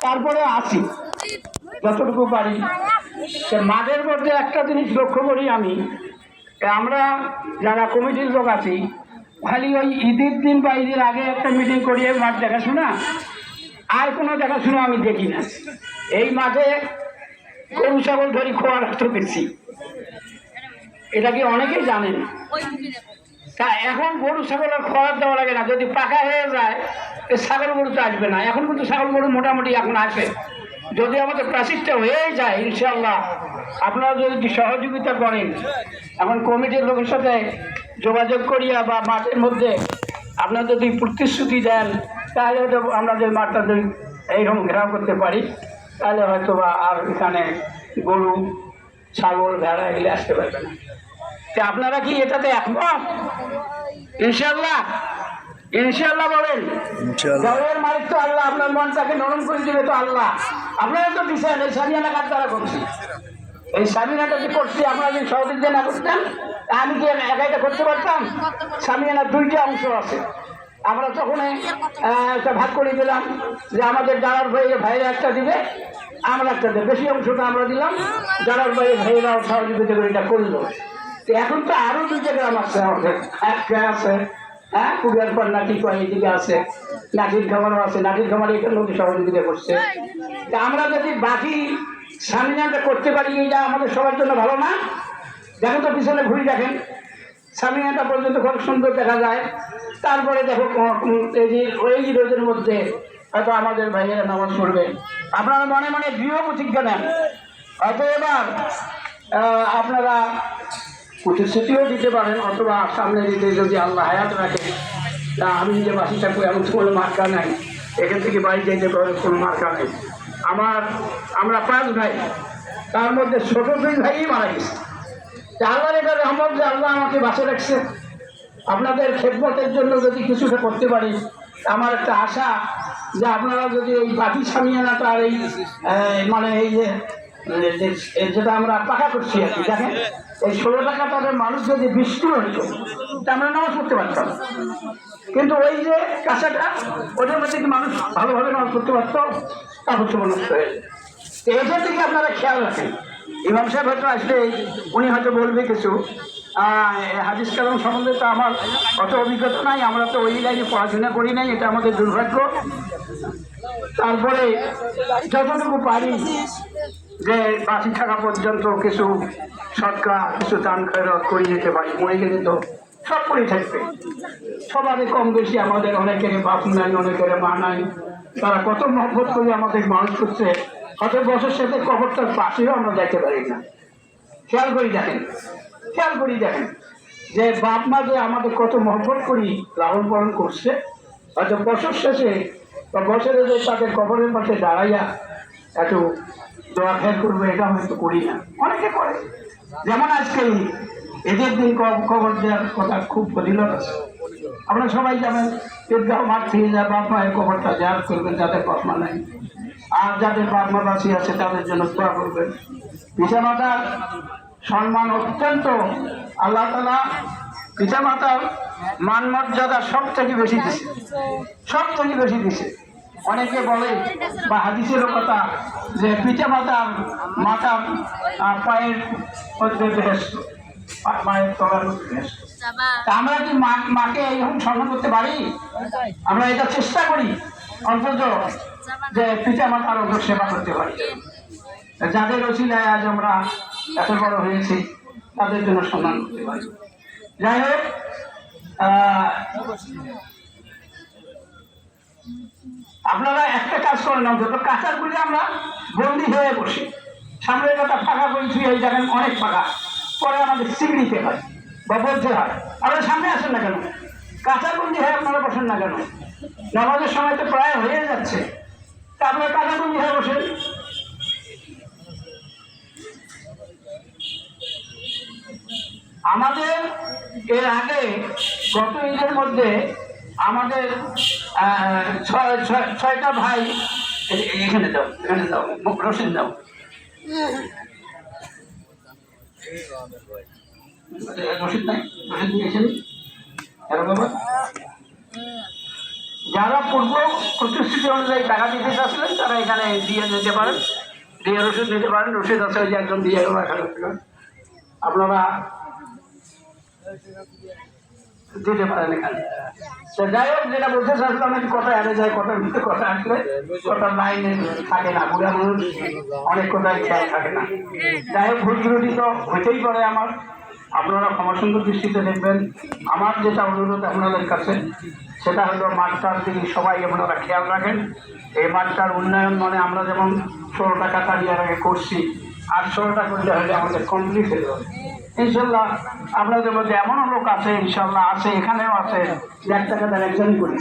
তারপরে আসি যতটুকু পারি। মাঝের মধ্যে একটা জিনিস লক্ষ্য করি আমি, আমরা যারা কমিটির লোক আছি খালি ওই ঈদের দিন বা ঈদের আগে একটা মিটিং করিয়ে মাঠ দেখাশোনা, আর কোনো দেখাশোনা আমি দেখি না। এই মাঠে গরু ছাগল ধরি খোয়ার তো বেশি, এটা কি অনেকেই জানেন। তা এখন গরু ছাগলের খোয়ার দেওয়া লাগে না, যদি পাকা হয়ে যায় ছাগল গরু তো আসবে না। এখন কিন্তু ছাগল গরু মোটামুটি এখন আসে, যদি আমাদের প্রাচীরটা হয়ে যায় ইনশাল্লাহ, আপনারা যদি সহযোগিতা করেন, এখন কমিটির লোকের সাথে যোগাযোগ করিয়া বা মাঠের মধ্যে আপনারা যদি প্রতিশ্রুতি দেন, তাহলে হয়তো আমাদের মাঠটা যদি এইরকম ঘেরাও করতে পারি, তাহলে হয়তো বা আর এখানে গরু ছাগল ভেড়া এগুলো আসতে পারবে না। তা আপনারা কি এটাতে একমত? ইনশাল্লাহ ইনশাল্লাহ বলেন। জলের মালিক তো আল্লাহ, আপনার মনটাকে নরম করে দিবে তো আল্লাহ। আপনারা তো দিচ্ছেন, এই সামিয়ানা কাজ দ্বারা করছি, এই সামিয়ানাটা যে করছি আপনারা যদি সহযোগিতা না করতেন আমি কি একাইটা করতে পারতাম? সামিয়ানার দুইটা অংশ আছে, আমরা তখন একটা ভাগ করে দিলাম যে আমাদের জানার ভাইরা একটা দিবে, আমরা একটা দেবে, বেশি অংশটা আমরা দিলাম, জানার ভাইরাও সহযোগিতা করে এটা করলো। এখন তো আরো 2টা গ্রাম আছে আমাদের, একটা আছে হ্যাঁ কুড়িয়ার পর নাটি কয় এদিকে আছে, নাটির খামারও আছে, নাটির খামারে এখানে লোক সহযোগিতা করছে। তা আমরা যদি বাকি সামিনাটা করতে পারি, এটা আমাদের সবার জন্য ভালো না? দেখেন তো পিছনে ঘুরে দেখেন, সামিনাটা পর্যন্ত খুব সুন্দর দেখা যায়। তারপরে দেখো এই রোদের মধ্যে হয়তো আমাদের ভাইয়েরা নামাজ পড়বে, আপনারা মনে মনে দৃঢ় প্রতিজ্ঞা নেন। হয়তো এবার আপনারা প্রতিশ্রুতিও দিতে পারেন, অথবা সামনে দিতে যদি আল্লাহ হায়াত রাখে। তা আমি যে বাসি থাকবো এমন কোনো মার্কা নাই, এখান থেকে বাড়ি যেতে পারে কোনো মার্কা নেই। আমরা 5 ভাই, তার মধ্যে ছোট 2 ভাইই মারা গেছে। আল্লাহর এটা রহমত যে আল্লাহ আমাকে বাঁচিয়ে রাখছে। আপনাদের খেদমতের জন্য যদি কিছুটা করতে পারি, আমার একটা আশা যে আপনারা যদি এই বাকি সামিয়ানাটা আর এই মানে এই যে যেটা আমরা পাকা করছি আর কি, দেখেন এই 16 টাকা তাদের মানুষ যদি বৃষ্টি হইত তা আমরা নামাজ পড়তে পারতাম, কিন্তু ওই যে কাঁচাটা ওটার মধ্যে কি মানুষ ভালোভাবে নামাজ পড়তে পারতো? তা হচ্ছে নষ্ট হয়ে যায়। এটার দিকে আপনারা খেয়াল রাখেন। ইমাম সাহেব হয়তো আসলে উনি হয়তো বলবে কিছু, হাদিস কালাম সম্বন্ধে তো আমার অত অভিজ্ঞতা নাই, আমরা তো ওই লাইনে পড়াশোনা করি নাই, এটা আমাদের দুর্ভাগ্য। তারপরে যতটুকু পারি যে বাঁচি থাকা পর্যন্ত কিছু সৎকা কিছু দান খয়রাত করে যেতে পারি, মরে গেলে তো সব করে থাকবে। সবারই কম বেশি, আমাদের অনেকের বাপ নাই, অনেকের মা নাই, তারা কত মহব্বত করে আমাদের মানুষ করছে, কত বছর সাথে কবরটার পাশেও আমরা যাইতে পারি না। খেয়াল করি দেখেন যে বাপ মা যে আমাদের কত মহব্বত করি লালন পালন করছে, হয়তো বছর শেষে বা বছরে যে তাদের কবরের পাশে দাঁড়াইয়া একটু দোয়া খেয়াল করবো, এটা হয়তো করি না, অনেকে করে। যেমন আজকে এদের দিন কবর দেওয়ার কথা খুব ফজিলত আছে। আপনারা সবাই যাবেন ঈদগাহ মাঠ থেকে যা বাপ মায়ের কবরটা জিয়ারত করবেন, যাদের বাপ মা নাই, আর যাদের বাপ মা বাঁচি আছে তাদের জন্য দোয়া করবেন। পিতামাতার সম্মান অত্যন্ত, আল্লাহ তাআলা পিতামাতার মান মর্যাদা সব থেকে বেশি দিছে। অনেকে বলে বা হাদিসেরও কথা যে পিতামাতার মাতার পায়ের মধ্যে বেহেশত, মায়ের তলার মধ্যে বেহেশত। আমরা কি মাকে এইরকম সম্মান করতে পারি? আমরা এটা চেষ্টা করি অন্তত যে পিতা মাতার ওপর সেবা করতে পারি। যাদের ওসিলায় আজ আমরা এত বড় হয়েছি তাদের জন্য সম্মান করতে পারি। যাই হোক, আপনারা একটা কাজ করেন, অন্তত কাঁচার গুলি আমরা বন্দি হয়ে বসি, সামনের কথা ফাঁকা করে ছুঁয়ে হয়ে যাবেন, অনেক ফাঁকা, পরে আমাদের সিগড়িতে হয় বা বলতে হয় আপনারা সামনে আসেন না কেন, কাঁচা বন্দি হয়ে আপনারা বসেন না কেন? নামাজের সময় তো প্রায় হয়ে যাচ্ছে, তা আপনারা কাঁচা বন্দি হয়ে বসেন। আমাদের এর আগে গত ঈদের মধ্যে আমাদের 6টা ভাই, এখানে দাও রশিদ দাও, রশিদ নাই, রশিদ নিয়েছেন বাবা, যারা পূর্ব প্রতিশ্রুতি অনুযায়ী টাকা দিতে চাচ্ছিলেন তারা এখানে দিয়ে যেতে পারেন, দিয়ে রসিদ দিতে পারেন। রসিদ আছে ওই যে একজন দিয়ে গেল 1,000 টাকা, আপনারা দিতে পারেন এখানে। তো যাই হোক, যেটা বলতে চাচ্ছিলাম, একটু কথা এড়ে যায়, কথার ভিতরে কথা আসলে কথার লাইনে থাকে না, বুড়া মানুষ অনেক কথায় খেয়াল থাকে না। যাই হোক, ভুল ত্রুটি তো হইতেই পারে আমার, আপনারা ক্ষমা সুন্দর দৃষ্টিতে দেখবেন। আমার যেটা অনুরোধ আপনাদের কাছে সেটা হলো মাঠটার দিকে সবাই আপনারা খেয়াল রাখেন। এই মাঠটার উন্নয়ন মানে আমরা যেমন 16 টাকা তারিয়ার আগে করছি, 800টা করলে হলে আমাদের কমপ্লিট হয়ে যাবে ইনশাল্লাহ। আপনাদের মধ্যে এমনও লোক আছে ইনশাল্লাহ আছে, এখানেও আছে, 1 টাকা তার একজনই করি।